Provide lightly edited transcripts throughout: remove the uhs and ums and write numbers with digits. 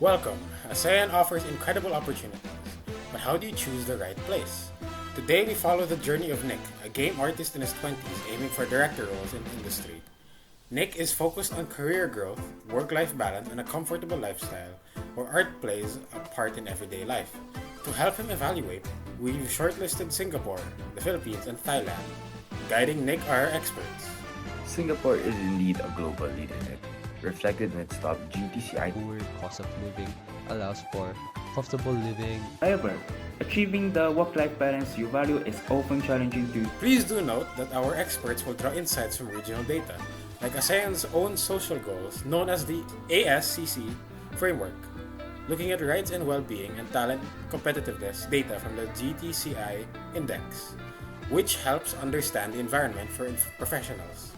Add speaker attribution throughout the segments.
Speaker 1: Welcome. ASEAN offers incredible opportunities, but how do you choose the right place? Today we follow the journey of Nick, a game artist in his 20s aiming for director roles in industry. Nick is focused on career growth, work-life balance, and a comfortable lifestyle where art plays a part in everyday life. To help him evaluate, we've shortlisted Singapore, the Philippines, and Thailand. Guiding Nick are our experts.
Speaker 2: Singapore is indeed a global leader, reflected in its top GTCI.
Speaker 3: Lower cost of living allows for comfortable living.
Speaker 4: However, achieving the work-life balance you value is often challenging to.
Speaker 1: Please do note that our experts will draw insights from regional data, like ASEAN's own social goals known as the ASCC framework, looking at rights and well-being and talent competitiveness data from the GTCI index, which helps understand the environment for professionals,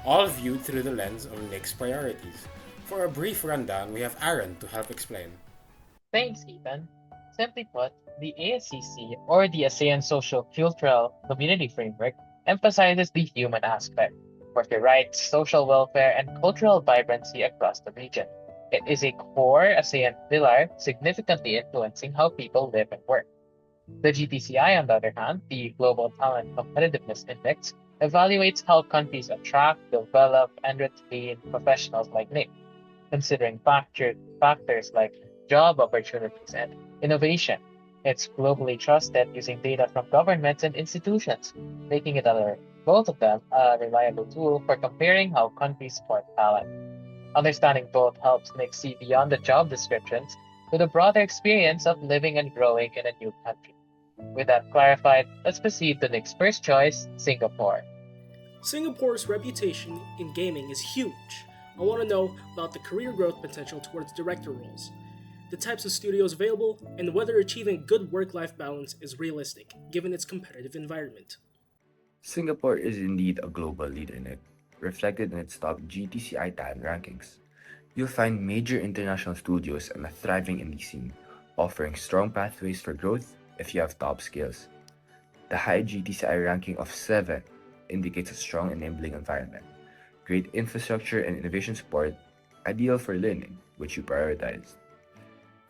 Speaker 1: all viewed through the lens of Nick's priorities. For a brief rundown, we have Aaron to help explain.
Speaker 5: Thanks, Ethan. Simply put, the ASCC, or the ASEAN Social Cultural Community Framework, emphasizes the human aspect, worker rights, social welfare, and cultural vibrancy across the region. It is a core ASEAN pillar, significantly influencing how people live and work. The GTCI, on the other hand, the Global Talent Competitiveness Index, evaluates how countries attract, develop, and retain professionals like Nick, considering factors like job opportunities and innovation. It's globally trusted using data from governments and institutions, making it both of them a reliable tool for comparing how countries support talent. Understanding both helps Nick see beyond the job descriptions to the broader experience of living and growing in a new country. With that clarified, let's proceed to Nick's first choice, Singapore.
Speaker 6: Singapore's reputation in gaming is huge. I want to know about the career growth potential towards director roles, the types of studios available, and whether achieving good work-life balance is realistic, given its competitive environment.
Speaker 2: Singapore is indeed a global leader, reflected in its top GTCI talent rankings. You'll find major international studios and a thriving indie scene, offering strong pathways for growth if you have top skills. The high GTCI ranking of 7 indicates a strong enabling environment, great infrastructure and innovation support, ideal for learning, which you prioritize.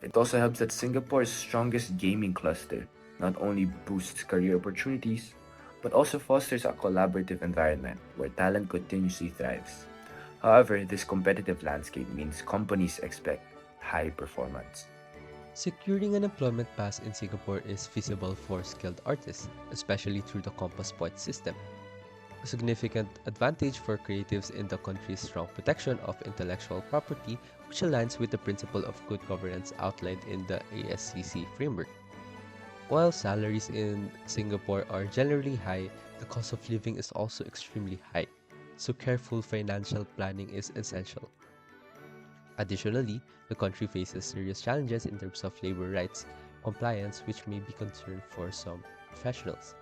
Speaker 2: It also helps that Singapore's strongest gaming cluster not only boosts career opportunities, but also fosters a collaborative environment where talent continuously thrives. However, this competitive landscape means companies expect high performance.
Speaker 3: Securing an employment pass in Singapore is feasible for skilled artists, especially through the Compass Points system. A significant advantage for creatives in the country's strong protection of intellectual property, which aligns with the principle of good governance outlined in the ASCC framework. While salaries in Singapore are generally high, the cost of living is also extremely high, so careful financial planning is essential. Additionally, the country faces serious challenges in terms of labor rights compliance, which may be a concern for some professionals.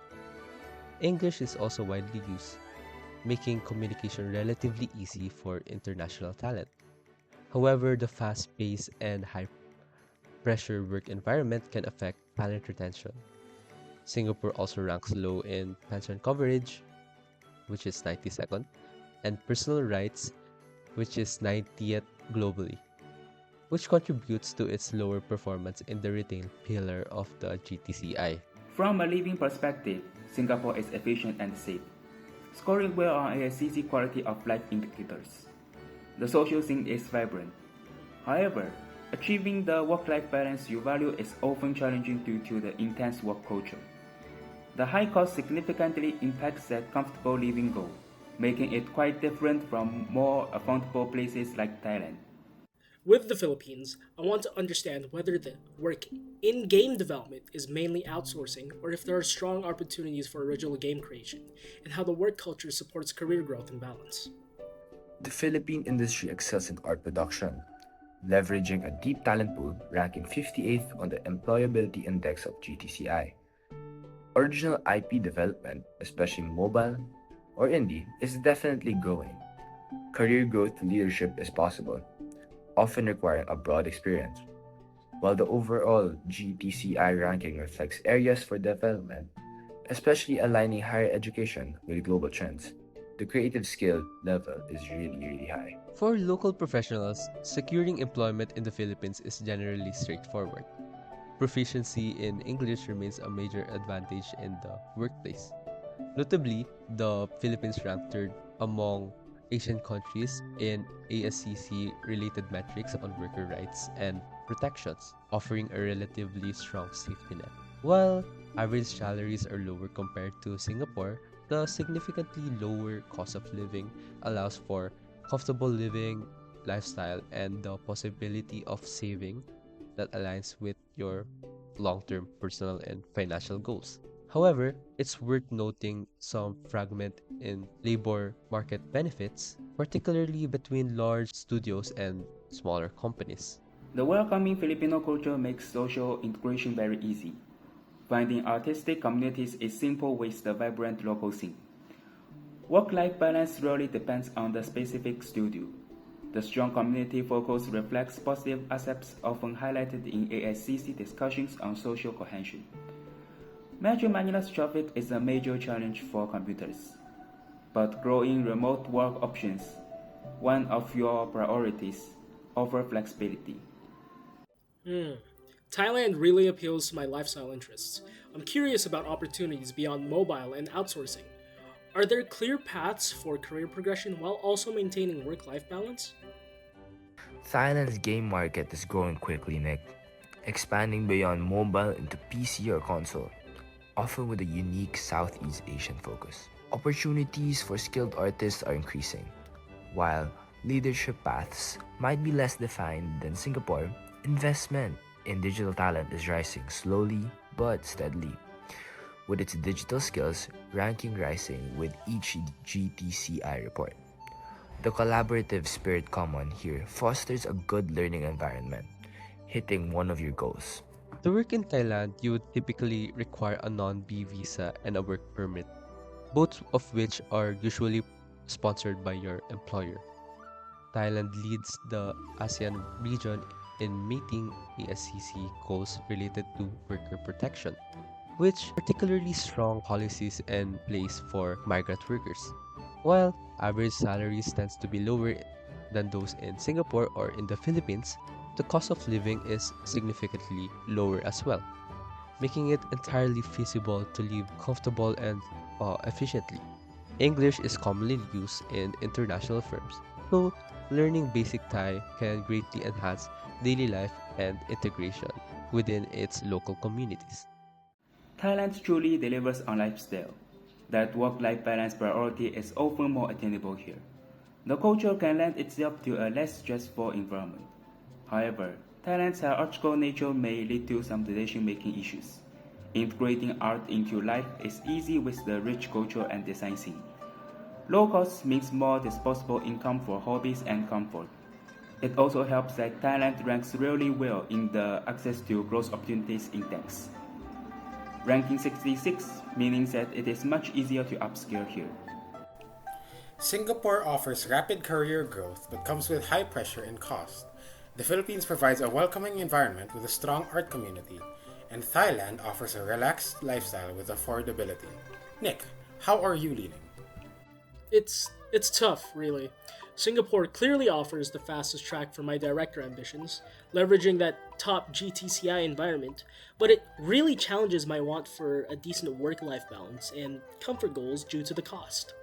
Speaker 3: English is also widely used, making communication relatively easy for international talent. However, the fast-paced and high-pressure work environment can affect talent retention. Singapore also ranks low in pension coverage, which is 92nd, and personal rights, which is 90th globally, which contributes to its lower performance in the retail pillar of the GTCI.
Speaker 4: From a living perspective, Singapore is efficient and safe, scoring well on ASCC quality of life indicators. The social scene is vibrant. However, achieving the work-life balance you value is often challenging due to the intense work culture. The high cost significantly impacts that comfortable living goal, making it quite different from more affordable places like Thailand.
Speaker 6: With the Philippines, I want to understand whether the work in game development is mainly outsourcing or if there are strong opportunities for original game creation, and how the work culture supports career growth and balance.
Speaker 2: The Philippine industry excels in art production, leveraging a deep talent pool ranking 58th on the Employability Index of GTCI. Original IP development, especially mobile or indie, is definitely growing. Career growth leadership is possible, often requiring a broad experience. While the overall GTCI ranking reflects areas for development, especially aligning higher education with global trends, the creative skill level is really high.
Speaker 3: For local professionals, securing employment in the Philippines is generally straightforward. Proficiency in English remains a major advantage in the workplace. Notably, the Philippines ranked third among Asian countries in ASCC related metrics on worker rights and protections, offering a relatively strong safety net. While average salaries are lower compared to Singapore, the significantly lower cost of living allows for comfortable living lifestyle and the possibility of saving that aligns with your long-term personal and financial goals. However, it's worth noting some fragment in labor market benefits, particularly between large studios and smaller companies.
Speaker 4: The welcoming Filipino culture makes social integration very easy. Finding artistic communities is simple with the vibrant local scene. Work-life balance really depends on the specific studio. The strong community focus reflects positive aspects often highlighted in ASCC discussions on social cohesion. Metro Manila's traffic is a major challenge for commuters, but growing remote work options, one of your priorities, offer flexibility.
Speaker 6: Thailand really appeals to my lifestyle interests. I'm curious about opportunities beyond mobile and outsourcing. Are there clear paths for career progression while also maintaining work life balance?
Speaker 2: Thailand's game market is growing quickly, Nick, expanding beyond mobile into PC or console, often with a unique Southeast Asian focus. Opportunities for skilled artists are increasing. While leadership paths might be less defined than Singapore, investment in digital talent is rising slowly but steadily, with its digital skills ranking rising with each GTCI report. The collaborative spirit common here fosters a good learning environment, hitting one of your goals.
Speaker 3: To work in Thailand, you would typically require a non-B visa and a work permit, both of which are usually sponsored by your employer. Thailand leads the ASEAN region in meeting ASCC goals related to worker protection, which particularly strong policies in place for migrant workers. While average salaries tends to be lower than those in Singapore or in the Philippines, the cost of living is significantly lower as well, making it entirely feasible to live comfortable and efficiently. English is commonly used in international firms, so learning basic Thai can greatly enhance daily life and integration within its local communities.
Speaker 4: Thailand truly delivers on lifestyle. That work-life balance priority is often more attainable here. The culture can lend itself to a less stressful environment. However, Thailand's hierarchical nature may lead to some decision-making issues. Integrating art into life is easy with the rich culture and design scene. Low cost means more disposable income for hobbies and comfort. It also helps that Thailand ranks really well in the access to growth opportunities index. Ranking 66 meaning that it is much easier to upskill here.
Speaker 1: Singapore offers rapid career growth but comes with high pressure and cost. The Philippines provides a welcoming environment with a strong art community, and Thailand offers a relaxed lifestyle with affordability. Nick, how are you leaning?
Speaker 6: It's tough, really. Singapore clearly offers the fastest track for my director ambitions, leveraging that top GTCI environment, but it really challenges my want for a decent work-life balance and comfort goals due to the cost.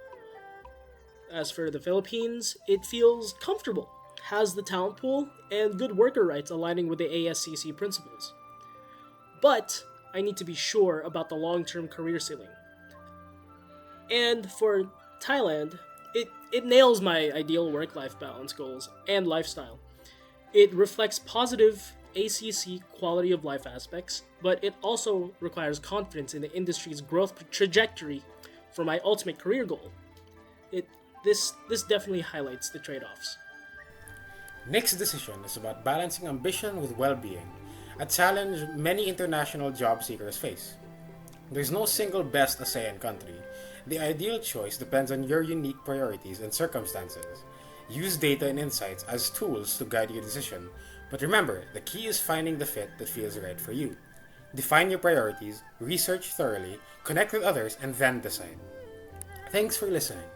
Speaker 6: As for the Philippines, it feels comfortable, has the talent pool, and good worker rights aligning with the ASCC principles. But I need to be sure about the long-term career ceiling. And for Thailand, it nails my ideal work-life balance goals and lifestyle. It reflects positive ACC quality of life aspects, but it also requires confidence in the industry's growth trajectory for my ultimate career goal. This definitely highlights the trade-offs.
Speaker 1: Nick's decision is about balancing ambition with well-being, a challenge many international job seekers face. There's no single best ASEAN country. The ideal choice depends on your unique priorities and circumstances. Use data and insights as tools to guide your decision, but remember, the key is finding the fit that feels right for you. Define your priorities, research thoroughly, connect with others, and then decide. Thanks for listening.